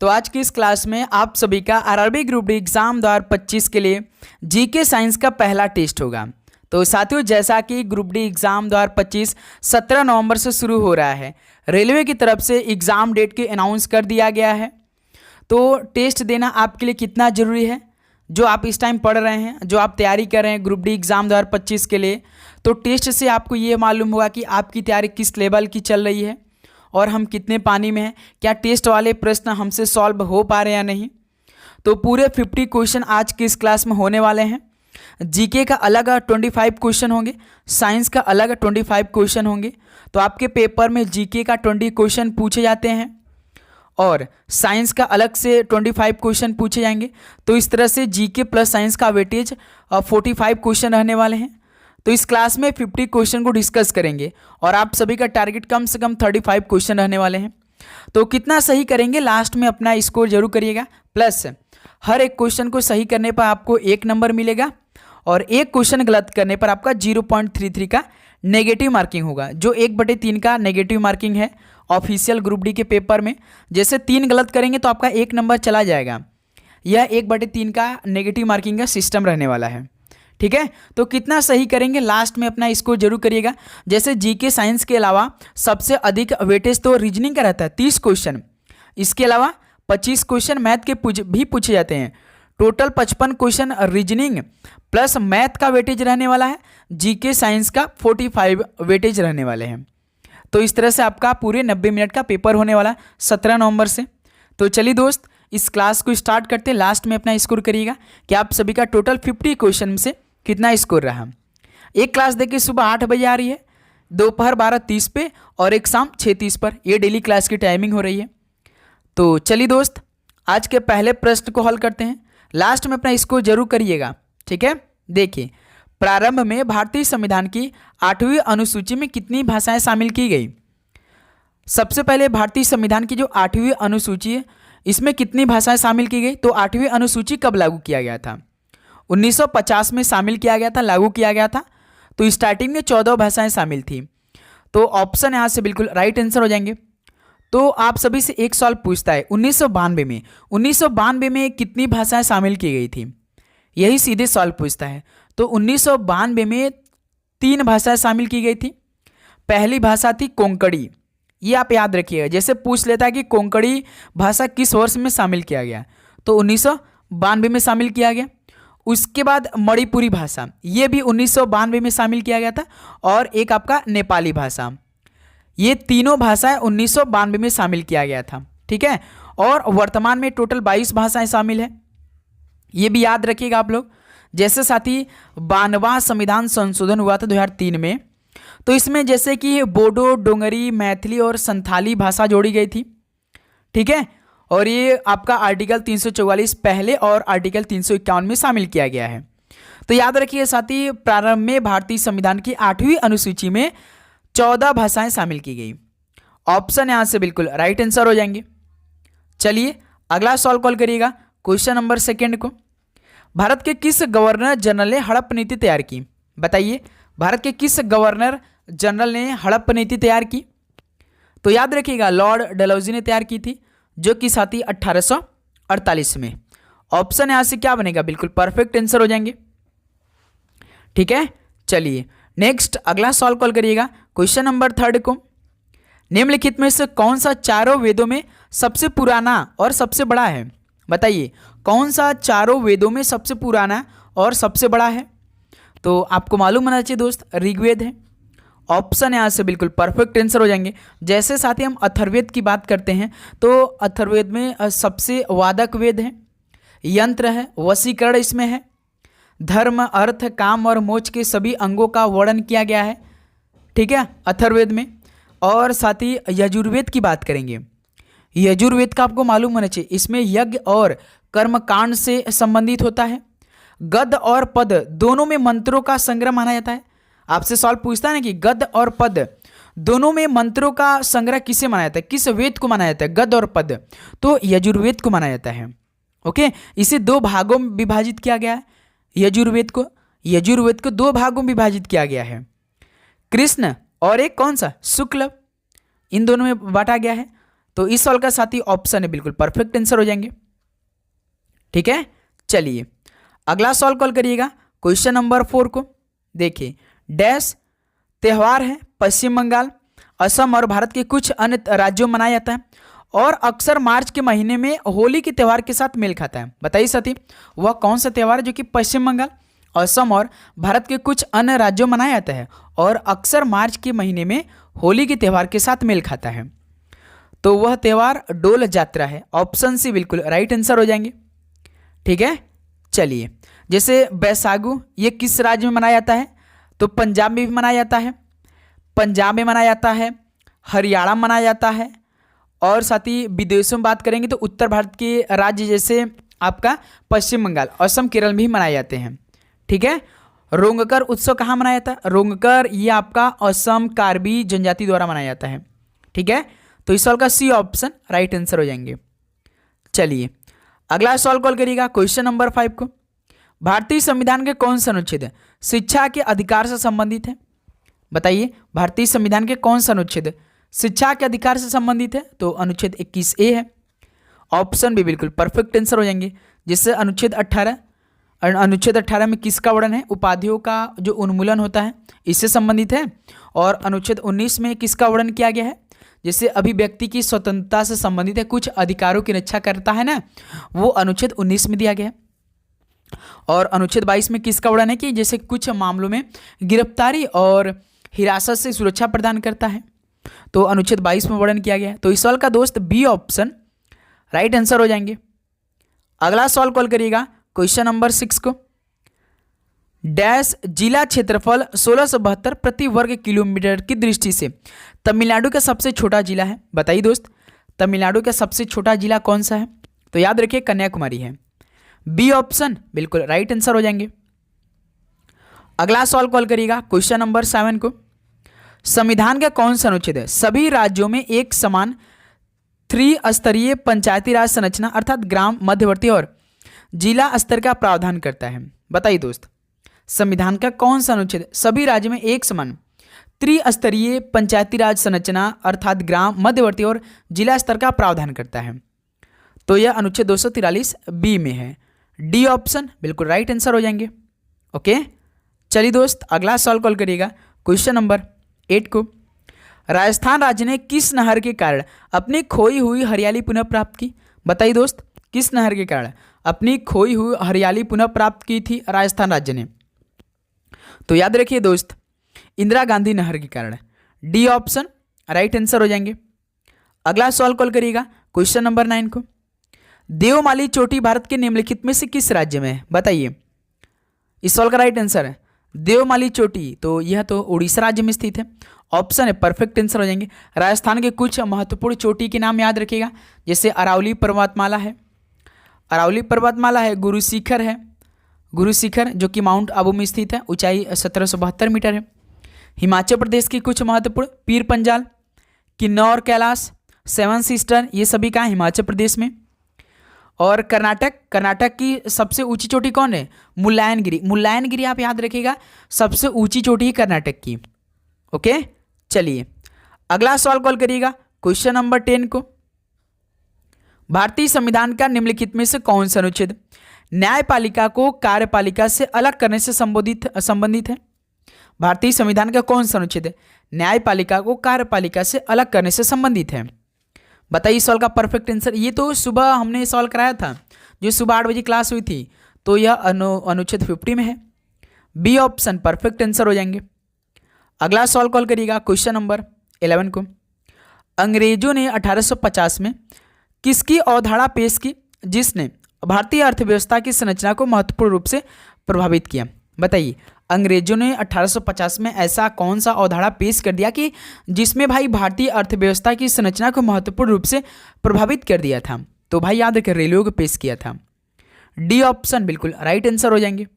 तो आज की इस क्लास में आप सभी का आरआरबी ग्रुप डी एग्जाम 2025 के लिए जीके साइंस का पहला टेस्ट होगा। तो साथियों, जैसा कि ग्रुप डी एग्जाम 2025 17 नवंबर से शुरू हो रहा है, रेलवे की तरफ से एग्ज़ाम डेट के अनाउंस कर दिया गया है। तो टेस्ट देना आपके लिए कितना ज़रूरी है, जो आप इस टाइम पढ़ रहे हैं, जो आप तैयारी कर रहे हैं ग्रुप डी एग्ज़ाम 2025 के लिए, तो टेस्ट से आपको ये मालूम होगा कि आपकी तैयारी किस लेवल की चल रही है और हम कितने पानी में हैं, क्या टेस्ट वाले प्रश्न हमसे सॉल्व हो पा रहे हैं या नहीं। तो पूरे 50 क्वेश्चन आज की इस क्लास में होने वाले हैं। जीके का अलग 25 क्वेश्चन होंगे, साइंस का अलग 25 क्वेश्चन होंगे। तो आपके पेपर में जीके का 20 क्वेश्चन पूछे जाते हैं और साइंस का अलग से 25 क्वेश्चन पूछे जाएंगे। तो इस तरह से जीके प्लस साइंस का वेटेज 45 क्वेश्चन रहने वाले हैं। तो इस क्लास में 50 क्वेश्चन को डिस्कस करेंगे और आप सभी का टारगेट कम से कम 35 क्वेश्चन रहने वाले हैं। तो कितना सही करेंगे लास्ट में अपना स्कोर जरूर करिएगा। प्लस हर एक क्वेश्चन को सही करने पर आपको 1 नंबर मिलेगा और एक क्वेश्चन गलत करने पर आपका 0.33 का नेगेटिव मार्किंग होगा, जो 1/3 का नेगेटिव मार्किंग है ऑफिशियल ग्रुप डी के पेपर में। जैसे 3 गलत करेंगे तो आपका 1 नंबर चला जाएगा। यह 1/3 का नेगेटिव मार्किंग का सिस्टम रहने वाला है। ठीक है, तो कितना सही करेंगे लास्ट में अपना स्कोर जरूर करिएगा। जैसे जीके साइंस के अलावा सबसे अधिक वेटेज तो रीजनिंग का रहता है 30 क्वेश्चन। इसके अलावा 25 क्वेश्चन मैथ के भी पूछे जाते हैं। Total 55 question reasoning plus math का वेटेज रहने वाला है। जीके साइंस का 45 वेटेज रहने वाले हैं। तो इस तरह से आपका पूरे 90 मिनट का पेपर होने वाला 17 नवंबर से। तो चलिए दोस्त, इस क्लास को स्टार्ट करते। लास्ट में अपना स्कोर करिएगा कि आप सभी का टोटल 50 क्वेश्चन में से कितना स्कोर रहा। एक क्लास देखिए सुबह 8 बजे आ रही है, दोपहर 12:30 पे और एक शाम 6:30 पर। ये डेली क्लास की टाइमिंग हो रही है। तो चलिए दोस्त, आज के पहले प्रश्न को हल करते हैं। लास्ट में अपना स्कोर जरूर करिएगा। ठीक है, देखिए, प्रारंभ में भारतीय संविधान की 8वीं अनुसूची में कितनी भाषाएं शामिल की गई। सबसे पहले भारतीय संविधान की जो 8वीं अनुसूची है, इसमें कितनी भाषाएं शामिल की गई। तो 8वीं अनुसूची कब लागू किया गया था? 1950 में शामिल किया गया था, लागू किया गया था। तो स्टार्टिंग में 14 भाषाएं शामिल थी। तो ऑप्शन यहाँ से बिल्कुल राइट आंसर हो जाएंगे। तो आप सभी से एक सवाल पूछता है, 1992 में कितनी भाषाएं शामिल की गई थी, यही सीधे सवाल पूछता है। तो 1992 में 3 भाषाएं शामिल की गई थी। पहली भाषा थी कोंकणी, ये आप याद रखिएगा। जैसे पूछ लेता है कि कोंकणी भाषा किस वर्ष में शामिल किया गया, तो 1992 में शामिल किया गया। उसके बाद मणिपुरी भाषा, ये भी 1992 में शामिल किया गया था। और एक आपका नेपाली भाषा, ये तीनों भाषाएं 1992 में शामिल किया गया था। ठीक है, और वर्तमान में टोटल 22 भाषाएं शामिल है, ये भी याद रखिएगा आप लोग। जैसे साथी 92वां संविधान संशोधन हुआ था 2003 में, तो इसमें जैसे कि बोडो, डोंगरी, मैथिली और संथाली भाषा जोड़ी गई थी। ठीक है, और ये आपका आर्टिकल 344 पहले और आर्टिकल 351 में शामिल किया गया है। तो याद रखिए साथी, प्रारंभ में भारतीय संविधान की 8वीं अनुसूची में 14 भाषाएं शामिल की गई। ऑप्शन यहां से बिल्कुल राइट आंसर हो जाएंगे। चलिए अगला सवाल कॉल करिएगा, क्वेश्चन नंबर 2 को। भारत के किस गवर्नर जनरल ने हड़प नीति तैयार की? बताइए, भारत के किस गवर्नर जनरल ने हड़प नीति तैयार की? तो याद रखिएगा, लॉर्ड डलहौजी ने तैयार की थी, जो कि साथी 1848 में। ऑप्शन यहां से क्या बनेगा, बिल्कुल परफेक्ट आंसर हो जाएंगे। ठीक है, चलिए नेक्स्ट अगला सवाल कॉल करिएगा, क्वेश्चन नंबर 3 को। निम्नलिखित में से कौन सा चारों वेदों में सबसे पुराना और सबसे बड़ा है? बताइए, कौन सा चारों वेदों में सबसे पुराना और सबसे बड़ा है? तो आपको मालूम होना चाहिए दोस्त, ऋग्वेद है। ऑप्शन यहाँ से बिल्कुल परफेक्ट आंसर हो जाएंगे। जैसे साथ ही हम अथर्ववेद की बात करते हैं, तो अथर्ववेद में सबसे वादक वेद है, यंत्र है, वशीकरण इसमें है, धर्म, अर्थ, काम और मोक्ष के सभी अंगों का वर्णन किया गया है। ठीक है, अथर्ववेद में। और साथ ही यजुर्वेद की बात करेंगे। यजुर्वेद का आपको मालूम होना चाहिए, इसमें यज्ञ और कर्मकांड से संबंधित होता है। गद्य और पद दोनों में मंत्रों का संग्रह माना जाता है। आपसे सवाल पूछता है ना कि गद्य और पद दोनों में मंत्रों का संग्रह किसे माना जाता है, किस वेद को माना जाता है, गद्य और पद? तो यजुर्वेद को माना जाता है। ओके, इसे 2 भागों में विभाजित किया गया है। यजुर्वेद को 2 भागों में विभाजित किया गया है, कृष्ण और एक कौन सा, शुक्ल, इन दोनों में बांटा गया है। तो इस सवाल का साथी ऑप्शन है बिल्कुल परफेक्ट आंसर हो जाएंगे। ठीक है, चलिए अगला सवाल कॉल करिएगा क्वेश्चन नंबर 4 को। देखिए, डैश त्यौहार है पश्चिम बंगाल, असम और भारत के कुछ अन्य राज्यों में मनाया जाता है और अक्सर मार्च के महीने में होली के त्यौहार के साथ मेल खाता है। बताइए साथी, वह कौन सा त्यौहार है जो कि पश्चिम बंगाल, असम और भारत के कुछ अन्य राज्यों में मनाया जाता है और अक्सर मार्च के महीने में होली के त्यौहार के साथ मेल खाता है? तो वह त्यौहार डोल जात्रा है। ऑप्शन सी बिल्कुल राइट आंसर हो जाएंगे। ठीक है, चलिए जैसे बैसागु ये किस राज्य में मनाया जाता है? तो पंजाब में भी मनाया जाता है, पंजाब में मनाया जाता है, हरियाणा में मनाया जाता है और साथ ही विदेशों में बात करेंगे तो उत्तर भारत के राज्य जैसे आपका पश्चिम बंगाल, असम, केरल में भी मनाए जाते हैं। ठीक है, रोंगकर उत्सव कहाँ मनाया जाता है? रोंगकर ये आपका असम कार्बी जनजाति द्वारा मनाया जाता है। ठीक है, तो इस सवाल का सी ऑप्शन राइट आंसर हो जाएंगे। चलिए अगला सवाल कॉल करिएगा क्वेश्चन नंबर 5 को। भारतीय संविधान के कौन सा अनुच्छेद शिक्षा के अधिकार से संबंधित है? बताइए, भारतीय संविधान के कौन सा अनुच्छेद शिक्षा के अधिकार से संबंधित है? तो अनुच्छेद 21A है। ऑप्शन भी बिल्कुल परफेक्ट आंसर हो जाएंगे। जिससे अनुच्छेद 18 में किसका वर्णन है? उपाधियों का जो उन्मूलन होता है इससे संबंधित है। और अनुच्छेद 19 में किसका वर्णन किया गया है? जैसे अभिव्यक्ति की स्वतंत्रता से संबंधित है, कुछ अधिकारों की रक्षा करता है ना, वो अनुच्छेद 19 में दिया गया है। और अनुच्छेद 22 में किसका वर्णन है कि जैसे कुछ मामलों में गिरफ्तारी और हिरासत से सुरक्षा प्रदान करता है, तो अनुच्छेद 22 में वर्णन किया गया है। तो इस सवाल का दोस्त बी ऑप्शन राइट आंसर हो जाएंगे। अगला सवाल कॉल करिएगा क्वेश्चन नंबर 6 को। डैश जिला क्षेत्रफल 1672 प्रति वर्ग किलोमीटर की दृष्टि से तमिलनाडु का सबसे छोटा जिला है? बताइए दोस्त, तमिलनाडु का सबसे छोटा जिला कौन सा है? तो याद रखिए कन्याकुमारी है। बी ऑप्शन बिल्कुल राइट आंसर हो जाएंगे। अगला सवाल कॉल करिएगा क्वेश्चन नंबर 7 को। संविधान का कौन सा अनुच्छेद है सभी राज्यों में एक समान त्रिस्तरीय पंचायती राज संरचना अर्थात ग्राम, मध्यवर्ती और जिला स्तर का प्रावधान करता है? बताइए दोस्त, संविधान का कौन सा अनुच्छेद सभी राज्यों में एक समान त्रिस्तरीय पंचायती राज संरचना अर्थात ग्राम, मध्यवर्ती और जिला स्तर का प्रावधान करता है? तो यह अनुच्छेद 243 बी में है। डी ऑप्शन बिल्कुल राइट आंसर हो जाएंगे। ओके, चलिए दोस्त अगला सवाल कॉल करिएगा क्वेश्चन नंबर 8 को। राजस्थान राज्य ने किस नहर के कारण अपनी खोई हुई हरियाली पुनः प्राप्त की? बताइए दोस्त, किस नहर के कारण अपनी खोई हुई हरियाली पुनः प्राप्त की थी राजस्थान राज्य ने? तो याद रखिए दोस्त, इंदिरा गांधी नहर के कारण। डी ऑप्शन राइट आंसर हो जाएंगे। अगला सवाल कॉल करिएगा क्वेश्चन नंबर 9 को। देवमाली चोटी भारत के निम्नलिखित में से किस राज्य में है? बताइए, इस सवाल का राइट आंसर है देवमाली चोटी, तो यह तो उड़ीसा राज्य में स्थित है। ऑप्शन है परफेक्ट आंसर हो जाएंगे। राजस्थान के कुछ महत्वपूर्ण चोटी के नाम याद रखिएगा, जैसे अरावली पर्वतमाला है, अरावली पर्वतमाला है, गुरु शिखर है, गुरु शिखर जो कि माउंट आबू में स्थित है, ऊंचाई 1772 मीटर है। हिमाचल प्रदेश की कुछ महत्वपूर्ण पीर पंजाल, किन्नौर, कैलाश, सेवन सिस्टर, ये सभी कहाँ हिमाचल प्रदेश में। और कर्नाटक, कर्नाटक की सबसे ऊंची चोटी कौन है? मुल्लायनगिरी, मुल्लायनगिरी आप याद रखिएगा, सबसे ऊंची चोटी है कर्नाटक की। ओके, चलिए अगला सवाल कॉल करिएगा क्वेश्चन नंबर 10 को। भारतीय संविधान का निम्नलिखित में से कौन सा अनुच्छेद न्यायपालिका को कार्यपालिका से अलग करने से संबंधित है? भारतीय संविधान का कौन सा अनुच्छेद न्यायपालिका को कार्यपालिका से अलग करने से संबंधित है? बताइए इस सवाल का परफेक्ट आंसर। ये तो सुबह हमने सवाल कराया था, जो सुबह 8 बजे क्लास हुई थी, तो यह अनुच्छेद 50 में है। बी ऑप्शन परफेक्ट आंसर हो जाएंगे। अगला सवाल कॉल करिएगा क्वेश्चन नंबर 11 को। अंग्रेजों ने 1850 में किसकी अवधारणा पेश की जिसने भारतीय अर्थव्यवस्था की संरचना को महत्वपूर्ण रूप से प्रभावित किया? बताइए, अंग्रेजों ने 1850 में ऐसा कौन सा अवधारणा पेश कर दिया कि जिसमें भाई भारतीय अर्थव्यवस्था की संरचना को महत्वपूर्ण रूप से प्रभावित कर दिया था? तो भाई याद रखें रेलवे को पेश किया था। डी ऑप्शन बिल्कुल राइट आंसर हो जाएंगे।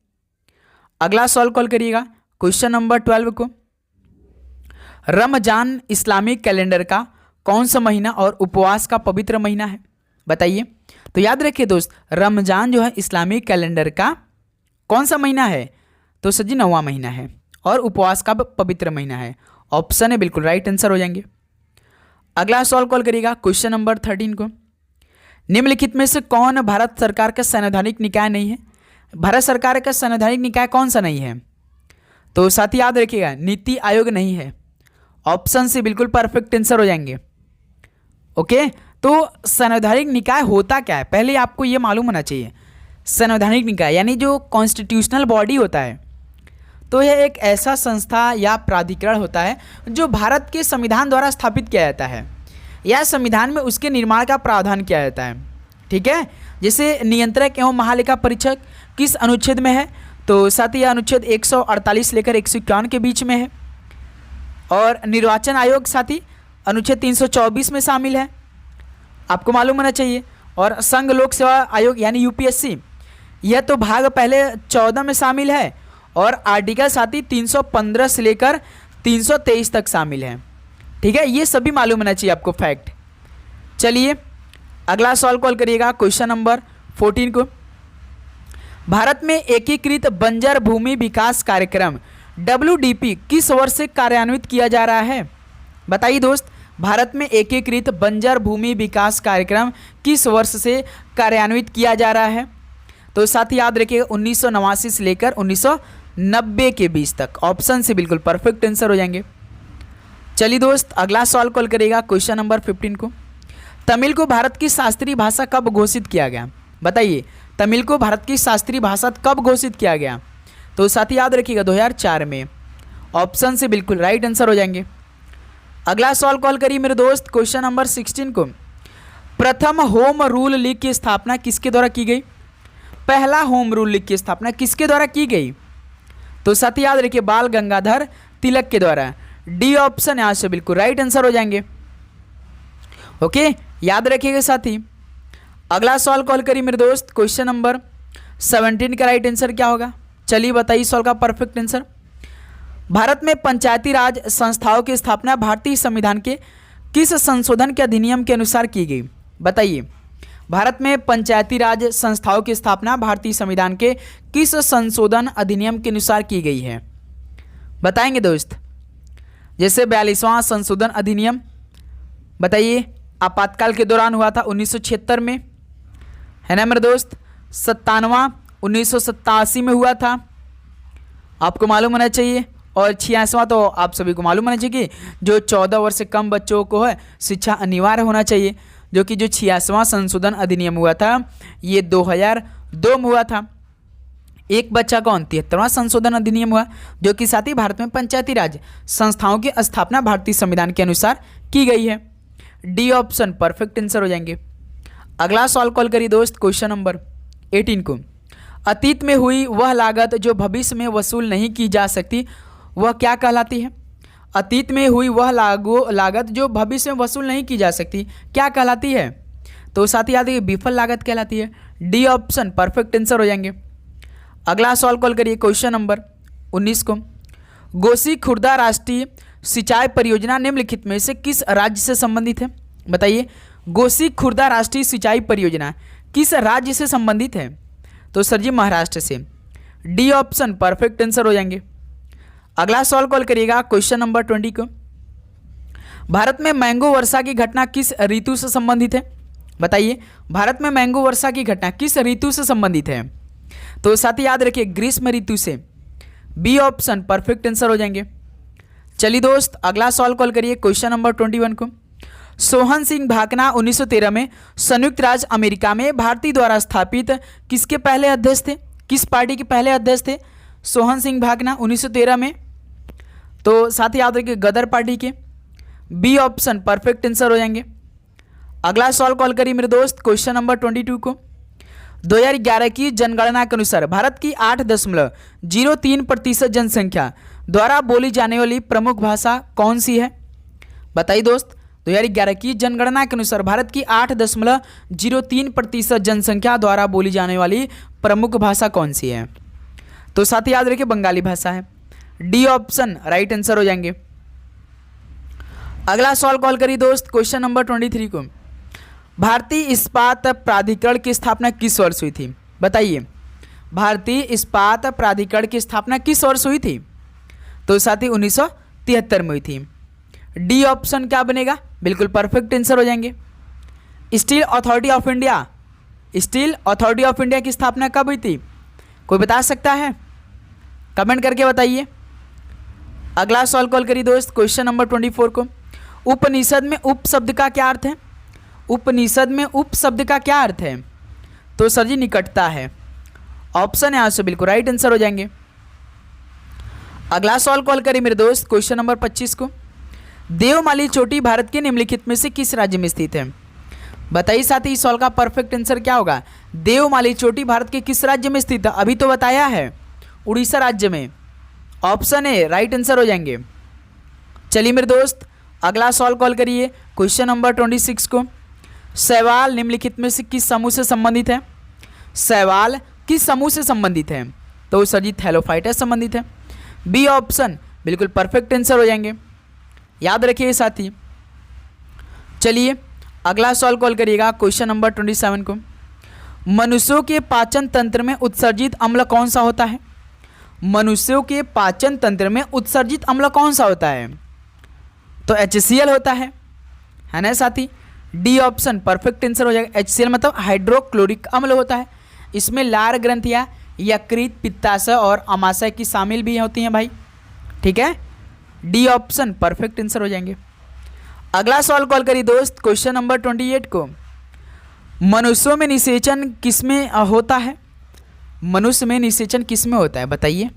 अगला सवाल कॉल करिएगा क्वेश्चन नंबर 12 को। रमजान इस्लामिक कैलेंडर का कौन सा महीना और उपवास का पवित्र महीना है? बताइए। तो याद रखिए दोस्त, रमजान जो है इस्लामिक कैलेंडर का कौन सा महीना है? तो सर जी 9वां महीना है और उपवास का पवित्र महीना है। ऑप्शन है बिल्कुल राइट आंसर हो जाएंगे। अगला सवाल कॉल करिएगा क्वेश्चन नंबर 13 को। निम्नलिखित में से कौन भारत सरकार का संवैधानिक निकाय नहीं है? भारत सरकार का संवैधानिक निकाय कौन सा नहीं है? तो साथ ही याद रखिएगा, नीति आयोग नहीं है। ऑप्शन से बिल्कुल परफेक्ट आंसर हो जाएंगे। ओके, तो संवैधानिक निकाय होता क्या है, पहले आपको ये मालूम होना चाहिए। संवैधानिक निकाय यानी जो कॉन्स्टिट्यूशनल बॉडी होता है, तो यह एक ऐसा संस्था या प्राधिकरण होता है जो भारत के संविधान द्वारा स्थापित किया जाता है या संविधान में उसके निर्माण का प्रावधान किया जाता है। ठीक है, जैसे नियंत्रक एवं महालेखा परीक्षक किस अनुच्छेद में है? तो साथ ही यह अनुच्छेद 148 लेकर 151 के बीच में है। और निर्वाचन आयोग साथी अनुच्छेद 324 में शामिल है, आपको मालूम होना चाहिए। और संघ लोक सेवा आयोग यानी यूपीएससी, यह तो भाग पहले 14 में शामिल है और आर्टिकल साथी 315 से लेकर 323 तक शामिल है। ठीक है, ये सभी मालूम होना चाहिए आपको फैक्ट। चलिए अगला सवाल कॉल करिएगा क्वेश्चन नंबर 14 को। भारत में एकीकृत बंजर भूमि विकास कार्यक्रम WDP किस वर्ष से कार्यान्वित किया जा रहा है? बताइए दोस्त, भारत में एकीकृत बंजर भूमि विकास कार्यक्रम किस वर्ष से कार्यान्वित किया जा रहा है? तो साथ ही याद रखिएगा 1989 से लेकर 1990 के बीच तक। ऑप्शन से बिल्कुल परफेक्ट आंसर हो जाएंगे। चलिए दोस्त अगला सवाल कॉल करिएगा क्वेश्चन नंबर 15 को। तमिल को भारत की शास्त्रीय भाषा कब घोषित किया गया? बताइए, तमिल को भारत की शास्त्रीय भाषा कब घोषित किया गया? तो साथ ही याद रखिएगा 2004 में। ऑप्शन से बिल्कुल राइट आंसर हो जाएंगे। अगला सवाल कॉल करिए मेरे दोस्त क्वेश्चन नंबर 16 को। प्रथम होम रूल लीग की स्थापना किसके द्वारा की गई? पहला होम रूल लीग की स्थापना किसके द्वारा की गई? तो साथ ही याद रखिए बाल गंगाधर तिलक के द्वारा। डी ऑप्शन यहाँ से बिल्कुल राइट आंसर हो जाएंगे। ओके, याद रखिएगा साथी। अगला सवाल कॉल करिए मेरे दोस्त क्वेश्चन नंबर 17 का राइट आंसर क्या होगा? चलिए बताइए सवाल का परफेक्ट आंसर। भारत में पंचायती राज संस्थाओं की स्थापना भारतीय संविधान के किस संशोधन के अधिनियम के अनुसार की गई? बताइए, भारत में पंचायती राज संस्थाओं की स्थापना भारतीय संविधान के किस संशोधन अधिनियम के अनुसार की गई है? बताएंगे दोस्त। जैसे 42वां संशोधन अधिनियम, बताइए आपातकाल के दौरान हुआ था 1976 में, है ना मेरे दोस्त। 97वां 1987 में हुआ था, आपको मालूम होना चाहिए। और 86वां तो आप सभी को मालूम होना चाहिए कि जो 14 वर्ष से कम बच्चों को है शिक्षा अनिवार्य होना चाहिए, जो कि जो 86वां संशोधन अधिनियम हुआ था ये 2002 में हुआ था। एक बच्चा कौन 73वां संशोधन अधिनियम हुआ, जो कि साथ ही भारत में पंचायती राज संस्थाओं की स्थापना भारतीय संविधान के अनुसार की गई है। डी ऑप्शन परफेक्ट आंसर हो जाएंगे। अगला सवाल कॉल करिए दोस्त क्वेश्चन नंबर 18 को। अतीत में हुई वह लागत जो भविष्य में वसूल नहीं की जा सकती वह क्या कहलाती है? अतीत में हुई वह लागत जो भविष्य में वसूल नहीं की जा सकती क्या कहलाती है? तो साथ ही याद रखिए विफल लागत कहलाती है। डी ऑप्शन परफेक्ट आंसर हो जाएंगे। अगला सवाल कॉल करिए क्वेश्चन नंबर 19 को। गोसी खुर्दा राष्ट्रीय सिंचाई परियोजना निम्नलिखित में से किस राज्य से संबंधित है? बताइए, गोसी खुर्दा राष्ट्रीय सिंचाई परियोजना किस राज्य से संबंधित है? तो सर जी महाराष्ट्र से। डी ऑप्शन परफेक्ट आंसर हो जाएंगे। अगला सवाल कॉल करिएगा क्वेश्चन नंबर 20 को। भारत में मैंगो वर्षा की घटना किस ऋतु से संबंधित है? बताइए, भारत में मैंगो वर्षा की घटना किस ऋतु से संबंधित है? तो साथ ही याद रखिए ग्रीष्म ऋतु से। बी ऑप्शन परफेक्ट आंसर हो जाएंगे। चलिए दोस्त अगला सवाल कॉल करिए क्वेश्चन नंबर 21 को। सोहन सिंह भाकना 1913 में संयुक्त राज्य अमेरिका में भारतीय द्वारा स्थापित किसके पहले अध्यक्ष थे? किस पार्टी के पहले अध्यक्ष थे सोहन सिंह भाकना 1913 में? तो साथ ही याद रखिए गदर पार्टी के। बी ऑप्शन परफेक्ट आंसर हो जाएंगे। अगला सवाल कॉल करिए मेरे दोस्त क्वेश्चन नंबर 22 को। 2011 की जनगणना के अनुसार भारत की 8.03% जनसंख्या द्वारा बोली जाने वाली प्रमुख भाषा कौन सी है? बताइए दोस्त, 2011 की जनगणना के अनुसार भारत की 8.03% जनसंख्या द्वारा बोली जाने वाली प्रमुख भाषा कौन सी है? तो साथ ही याद रखिए बंगाली भाषा है। डी ऑप्शन राइट आंसर हो जाएंगे। अगला सवाल कॉल करिए दोस्त क्वेश्चन नंबर 23 को। भारतीय इस्पात प्राधिकरण की स्थापना किस वर्ष हुई थी? बताइए, भारतीय इस्पात प्राधिकरण की स्थापना किस वर्ष हुई थी? तो साथ ही 1973 में हुई थी। डी ऑप्शन क्या बनेगा, बिल्कुल परफेक्ट आंसर हो जाएंगे। Steel authority of India, steel authority of India की स्थापना कब हुई थी, कोई बता सकता है, कमेंट करके बताइए। अगला सवाल कॉल करिए दोस्त, क्वेश्चन नंबर 24 को। उपनिषद में उप शब्द का क्या अर्थ है, उपनिषद में उप शब्द का क्या अर्थ है, तो सर जी निकटता है, ऑप्शन है यहाँ से बिल्कुल राइट आंसर हो जाएंगे। अगला सवाल कॉल करिए मेरे दोस्त, क्वेश्चन नंबर 25 को। देवमाली चोटी भारत के निम्नलिखित में से किस राज्य में स्थित है, बताइए साथी इस सवाल का परफेक्ट आंसर क्या होगा। देवमाली चोटी भारत के किस राज्य में स्थित है, अभी तो बताया है उड़ीसा राज्य में, ऑप्शन ए राइट आंसर हो जाएंगे। चलिए मेरे दोस्त अगला सवाल कॉल करिए, क्वेश्चन नंबर 26 को। शैवाल निम्नलिखित में से किस समूह से संबंधित है, शैवाल किस समूह से संबंधित है, तो सर जी थैलोफाइटा से संबंधित है, बी ऑप्शन बिल्कुल परफेक्ट आंसर हो जाएंगे, याद रखिए साथी। चलिए अगला सवाल कॉल करिएगा, क्वेश्चन नंबर 27 को। मनुष्यों के पाचन तंत्र में उत्सर्जित अम्ल कौन सा होता है, मनुष्यों के पाचन तंत्र में उत्सर्जित अम्ल कौन सा होता है, तो HCl होता है ना साथी, डी ऑप्शन परफेक्ट आंसर हो जाएगा। HCl मतलब हाइड्रोक्लोरिक अम्ल होता है, इसमें लार ग्रंथियाँ, यकृत, पित्ताशय और अमाशय की शामिल भी होती हैं भाई, ठीक है, डी ऑप्शन परफेक्ट आंसर हो जाएंगे। अगला सवाल कॉल करिए दोस्त, क्वेश्चन नंबर 28 को। मनुष्यों में निषेचन किसमें होता है, मनुष्य में निषेचन किसमें होता है बताइए,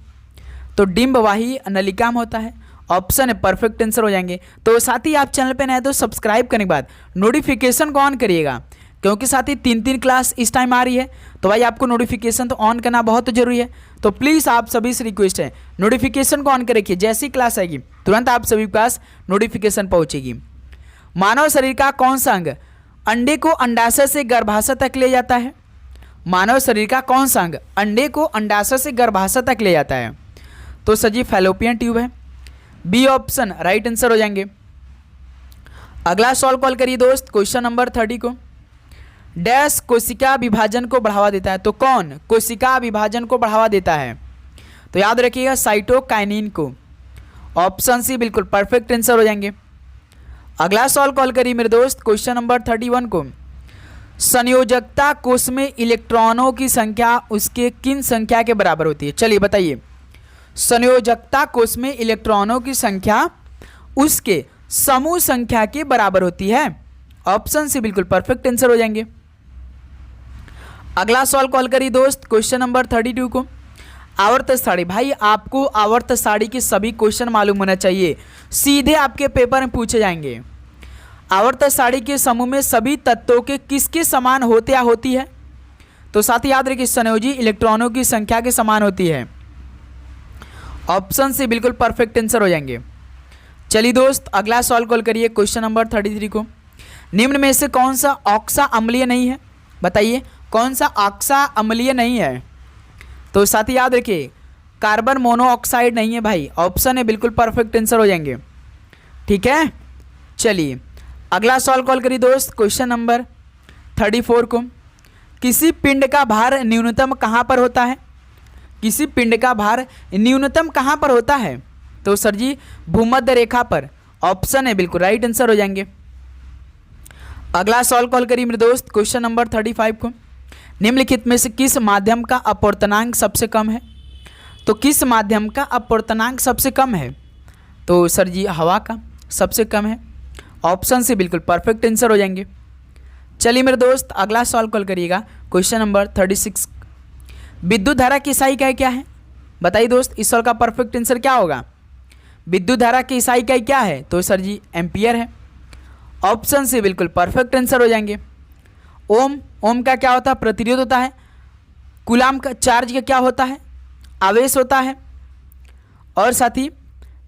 तो डिंबवाही नलिका में होता है, ऑप्शन है परफेक्ट आंसर हो जाएंगे। तो साथ ही आप चैनल पे नए तो सब्सक्राइब करने के बाद नोटिफिकेशन को ऑन करिएगा, क्योंकि साथ ही 3 क्लास इस टाइम आ रही है, तो भाई आपको नोटिफिकेशन तो ऑन करना बहुत ज़रूरी है। तो प्लीज़ आप सभी से रिक्वेस्ट है नोटिफिकेशन को ऑन कर रखिए, जैसी क्लास आएगी तुरंत आप सभी के पास नोटिफिकेशन पहुँचेगी। मानव शरीर का कौन सा अंग अंडे को अंडाशय से गर्भाशय तक ले जाता है, मानव शरीर का कौन सा अंग अंडे को अंडाशय से गर्भाशय तक ले जाता है, तो सर जी फैलोपियन ट्यूब है, बी ऑप्शन राइट आंसर हो जाएंगे। अगला सवाल कॉल करिए दोस्त, क्वेश्चन नंबर 30 को। डैश कोशिका विभाजन को बढ़ावा देता है, तो कौन कोशिका विभाजन को बढ़ावा देता है, तो याद रखिएगा साइटोकाइनिन को, ऑप्शन सी बिल्कुल परफेक्ट आंसर हो जाएंगे। अगला सवाल कॉल करिए मेरे दोस्त, क्वेश्चन नंबर 31 को। संयोजकता कोष में इलेक्ट्रॉनों की संख्या उसके किन संख्या के बराबर होती है, चलिए बताइए। संयोजकता कोष में इलेक्ट्रॉनों की संख्या उसके समूह संख्या के बराबर होती है, ऑप्शन सी बिल्कुल परफेक्ट आंसर हो जाएंगे। अगला सवाल कॉल करिए दोस्त, क्वेश्चन नंबर 32 को। आवर्त सारणी, भाई आपको आवर्त सारणी के सभी क्वेश्चन मालूम होना चाहिए, सीधे आपके पेपर में पूछे जाएंगे। आवर्त सारणी के समूह में सभी तत्वों के किसके समान होते या होती है, तो साथ ही याद रखिए संयोजी इलेक्ट्रॉनों की संख्या के समान होती है, ऑप्शन से बिल्कुल परफेक्ट आंसर हो जाएंगे। चलिए दोस्त अगला सवाल कॉल करिए, क्वेश्चन नंबर 33 को। निम्न में से कौन सा ऑक्सा अम्लीय नहीं है, बताइए कौन सा ऑक्सा अम्लीय नहीं है, तो साथ ही याद रखिए कार्बन मोनोऑक्साइड नहीं है भाई, ऑप्शन है बिल्कुल परफेक्ट आंसर हो जाएंगे, ठीक है। चलिए अगला सवाल कॉल करिए दोस्त, क्वेश्चन नंबर 34 को। किसी पिंड का भार न्यूनतम कहाँ पर होता है, किसी पिंड का भार न्यूनतम कहाँ पर होता है, तो सर जी भूमध्य रेखा पर, ऑप्शन है बिल्कुल राइट आंसर हो जाएंगे। अगला सवाल कॉल करिए मेरे दोस्त, क्वेश्चन नंबर 35 को। निम्नलिखित में से किस माध्यम का अपवर्तनांक सबसे कम है, तो किस माध्यम का अपवर्तनांक सबसे कम है, तो सर जी हवा का सबसे कम है, ऑप्शन से बिल्कुल परफेक्ट आंसर हो जाएंगे। चलिए मेरे दोस्त अगला सवाल कॉल करिएगा, क्वेश्चन नंबर 36। विद्युत धारा की इकाई क्या है, बताइए दोस्त इस सवाल का परफेक्ट आंसर क्या होगा। विद्युत धारा की इकाई क्या है, तो सर जी एम्पियर है, ऑप्शन से बिल्कुल परफेक्ट आंसर हो जाएंगे। ओम का क्या होता है, प्रतिरोध होता है। कूलाम का चार्ज का क्या होता है, आवेश होता है। और साथ ही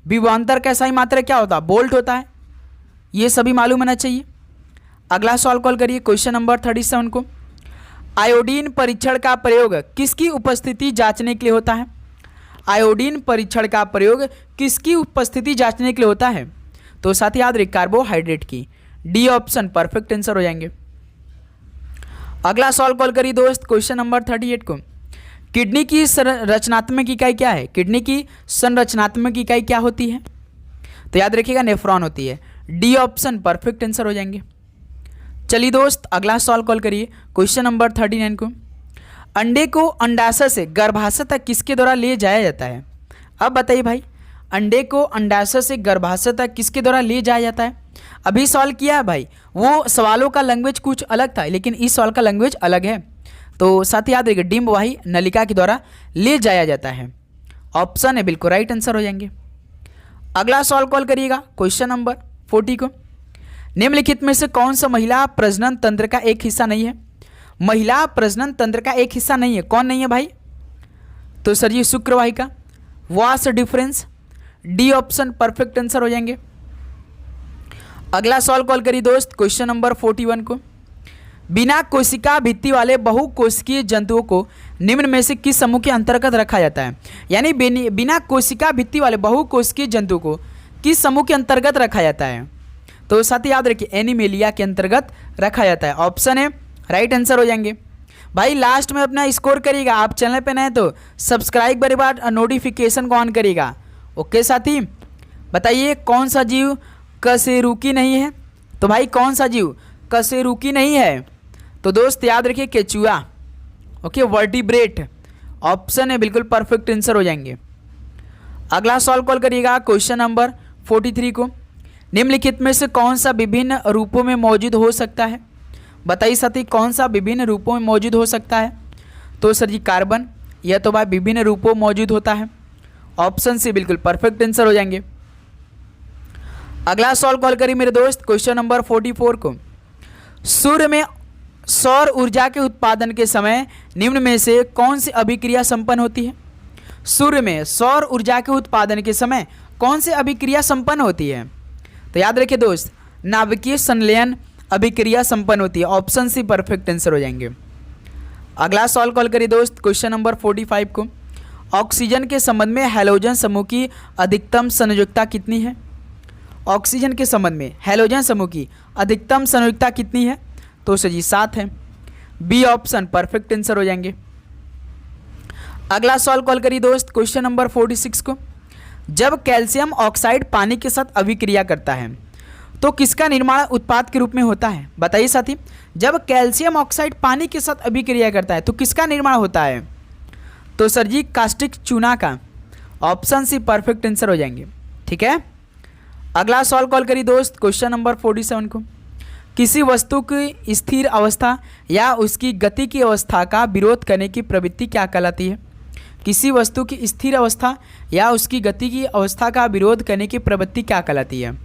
विभवांतर का सही मात्रा क्या होता है, वोल्ट होता है। ये सभी मालूम होना चाहिए। अगला सवाल कॉल करिए, क्वेश्चन नंबर 37 को। आयोडीन परीक्षण का प्रयोग किसकी उपस्थिति जांचने के लिए होता है, आयोडीन परीक्षण का प्रयोग किसकी उपस्थिति जांचने के लिए होता है, तो साथ ही याद रखिए कार्बोहाइड्रेट की, डी ऑप्शन परफेक्ट आंसर हो जाएंगे। अगला सवाल कॉल करिए दोस्त, क्वेश्चन नंबर 38 को। किडनी की रचनात्मक इकाई क्या है, किडनी की संरचनात्मक इकाई क्या होती है, तो याद रखिएगा नेफ्रॉन होती है। डी ऑप्शन परफेक्ट आंसर हो जाएंगे। चलिए दोस्त अगला सवाल कॉल करिए क्वेश्चन नंबर 39 को। अंडे को अंडाशय से गर्भाशय तक किसके द्वारा ले जाया जाता है? अब बताइए भाई, अंडे को अंडाशय से गर्भाशय तक किसके द्वारा ले जाया जाता है? अभी सवाल किया है भाई, वो सवालों का लैंग्वेज कुछ अलग था, लेकिन इस सवाल का लैंग्वेज अलग है। तो साथ ही याद रखिए डिम्ब वाही नलिका के द्वारा ले जाया जाता है। ऑप्शन है बिल्कुल राइट आंसर हो जाएंगे। अगला सवाल कॉल करिएगा क्वेश्चन नंबर 40 को। निम्नलिखित में से कौन सा महिला प्रजनन तंत्र का एक हिस्सा नहीं है? महिला प्रजनन तंत्र का एक हिस्सा नहीं है, कौन नहीं है भाई? तो सर ये शुक्रवाहिका, vas deferens. D option perfect answer हो जाएंगे। अगला सवाल कॉल करिए दोस्त क्वेश्चन नंबर 41 को। बिना कोशिका भित्ति वाले बहुकोशिकीय जंतुओं को निम्न में से किस समूह के अंतर्गत रखा जाता है? यानी बिना कोशिका भित्ति वाले बहुकोशिकीय जंतु को किस समूह के अंतर्गत रखा जाता है? तो साथ ही याद रखिए एनिमेलिया के अंतर्गत रखा जाता है। ऑप्शन है राइट आंसर हो जाएंगे। भाई लास्ट में अपना स्कोर करिएगा। आप चैनल पे नए तो सब्सक्राइब करिए, बाद नोटिफिकेशन को ऑन करिएगा। ओके साथी, बताइए कौन सा जीव कशेरुकी नहीं है? तो भाई कौन सा जीव कशेरुकी नहीं है? तो दोस्त याद रखिए केचुआ। Okay, vertebrate. ऑप्शन है बिल्कुल परफेक्ट आंसर हो जाएंगे। अगला सवाल कॉल करिएगा क्वेश्चन नंबर 43 को। निम्नलिखित में से कौन सा विभिन्न रूपों में मौजूद हो सकता है? बताइए साथी कौन सा विभिन्न रूपों में मौजूद हो सकता है? तो सर जी कार्बन, यह तो भाई विभिन्न रूपों में मौजूद होता है। ऑप्शन से बिल्कुल परफेक्ट आंसर हो जाएंगे। अगला सवाल कॉल करिए मेरे दोस्त क्वेश्चन नंबर 44 को। सूर्य में सौर ऊर्जा के उत्पादन के समय निम्न में से कौन सी अभिक्रिया संपन्न होती है? सूर्य में सौर ऊर्जा के उत्पादन के समय कौन सी अभिक्रिया संपन्न होती है? तो याद रखिए दोस्त नाभिकीय संलयन अभिक्रिया संपन्न होती है। ऑप्शन सी परफेक्ट आंसर हो जाएंगे। अगला सवाल कॉल करिए दोस्त क्वेश्चन नंबर 45 को। ऑक्सीजन के संबंध में हैलोजन समूह की अधिकतम संयोजकता कितनी है? ऑक्सीजन के संबंध में हैलोजन समूह की अधिकतम संयोजकता कितनी है? तो सर जी 7 है। बी ऑप्शन परफेक्ट आंसर हो जाएंगे। अगला सवाल कॉल करिए दोस्त क्वेश्चन नंबर 46 को। जब कैल्शियम ऑक्साइड पानी के साथ अभिक्रिया करता है तो किसका निर्माण उत्पाद के रूप में होता है? बताइए साथी, जब कैल्शियम ऑक्साइड पानी के साथ अभिक्रिया करता है तो किसका निर्माण होता है? तो सर जी कास्टिक चूना का। ऑप्शन सी परफेक्ट आंसर हो जाएंगे। ठीक है, अगला सवाल कॉल करिए दोस्त क्वेश्चन नंबर 47 को। किसी वस्तु की स्थिर अवस्था या उसकी गति की अवस्था का विरोध करने की प्रवृत्ति क्या कहलाती है? किसी वस्तु की स्थिर अवस्था या उसकी गति की अवस्था का विरोध करने की प्रवृत्ति क्या कहलाती है?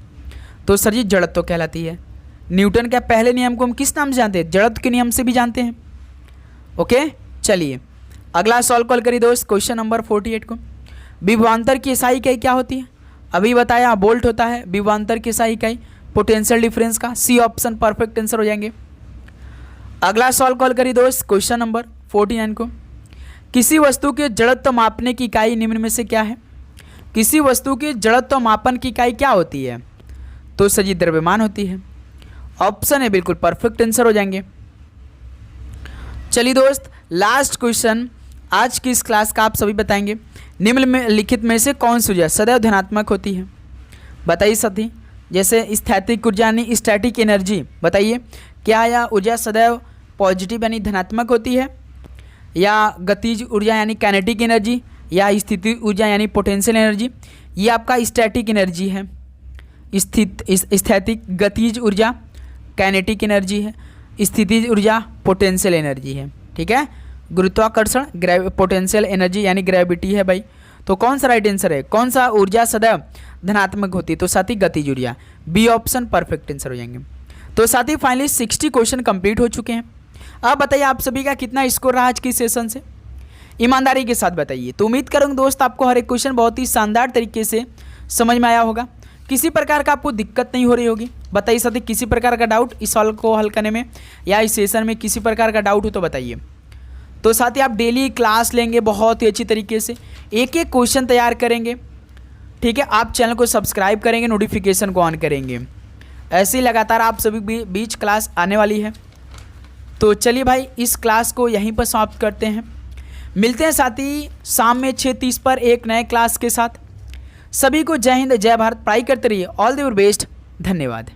तो सर जी जड़त्व कहलाती है। न्यूटन के पहले नियम को हम किस नाम से जानते हैं? जड़त्व के नियम से भी जानते हैं। ओके, चलिए अगला सवाल कॉल करिए दोस्त क्वेश्चन नंबर 48 को। विभवांतर की एसआई इकाई क्या होती है? अभी बताया वोल्ट होता है विभवांतर की एसआई इकाई पोटेंशियल डिफरेंस का। सी ऑप्शन परफेक्ट आंसर हो जाएंगे। अगला सवाल कॉल करिए दोस्त क्वेश्चन नंबर 49 को। किसी वस्तु के जड़त्व मापने की इकाई निम्न में से क्या है? किसी वस्तु के जड़त्व मापन की इकाई क्या होती है? तो सर जी द्रव्यमान होती है। ऑप्शन है बिल्कुल परफेक्ट आंसर हो जाएंगे। चलिए दोस्त लास्ट क्वेश्चन आज की इस क्लास का आप सभी बताएंगे। निम्नलिखित में से कौन सी ऊर्जा सदैव धनात्मक होती है? बताइए साथी, जैसे स्थैतिक ऊर्जा यानी स्टैटिक एनर्जी, बताइए क्या यह ऊर्जा सदैव पॉजिटिव यानी धनात्मक होती है, या गतिज ऊर्जा यानी काइनेटिक एनर्जी, या स्थितिज ऊर्जा यानी पोटेंशियल एनर्जी? ये आपका स्टैटिक एनर्जी है। स्थैतिक गतिज ऊर्जा काइनेटिक एनर्जी है, स्थितिज ऊर्जा पोटेंशियल एनर्जी है। ठीक है, गुरुत्वाकर्षण पोटेंशियल एनर्जी यानी ग्रेविटी है भाई। तो कौन सा राइट आंसर है? कौन सा ऊर्जा सदैव धनात्मक होती है? तो साथी गतिज ऊर्जा। बी ऑप्शन परफेक्ट आंसर हो जाएंगे। तो साथी फाइनली 60 क्वेश्चन कंप्लीट हो चुके हैं। अब बताइए आप सभी का कितना स्कोर रहा आज की सेशन से? ईमानदारी के साथ बताइए। तो उम्मीद करूँगा दोस्त आपको हर एक क्वेश्चन बहुत ही शानदार तरीके से समझ में आया होगा, किसी प्रकार का आपको दिक्कत नहीं हो रही होगी। बताइए साथी किसी प्रकार का डाउट इस सवाल को हल करने में या इस सेशन में किसी प्रकार का डाउट हो तो बताइए। तो साथ ही आप डेली क्लास लेंगे बहुत ही अच्छी तरीके से, एक एक क्वेश्चन तैयार करेंगे। ठीक है, आप चैनल को सब्सक्राइब करेंगे, नोटिफिकेशन को ऑन करेंगे। ऐसे ही लगातार आप सभी बीच क्लास आने वाली है। तो चलिए भाई इस क्लास को यहीं पर समाप्त करते हैं। मिलते हैं साथ ही शाम में 6:30 पर एक नए क्लास के साथ। सभी को जय हिंद जय भारत, पढ़ाई करते रहिए, ऑल द बेस्ट, धन्यवाद।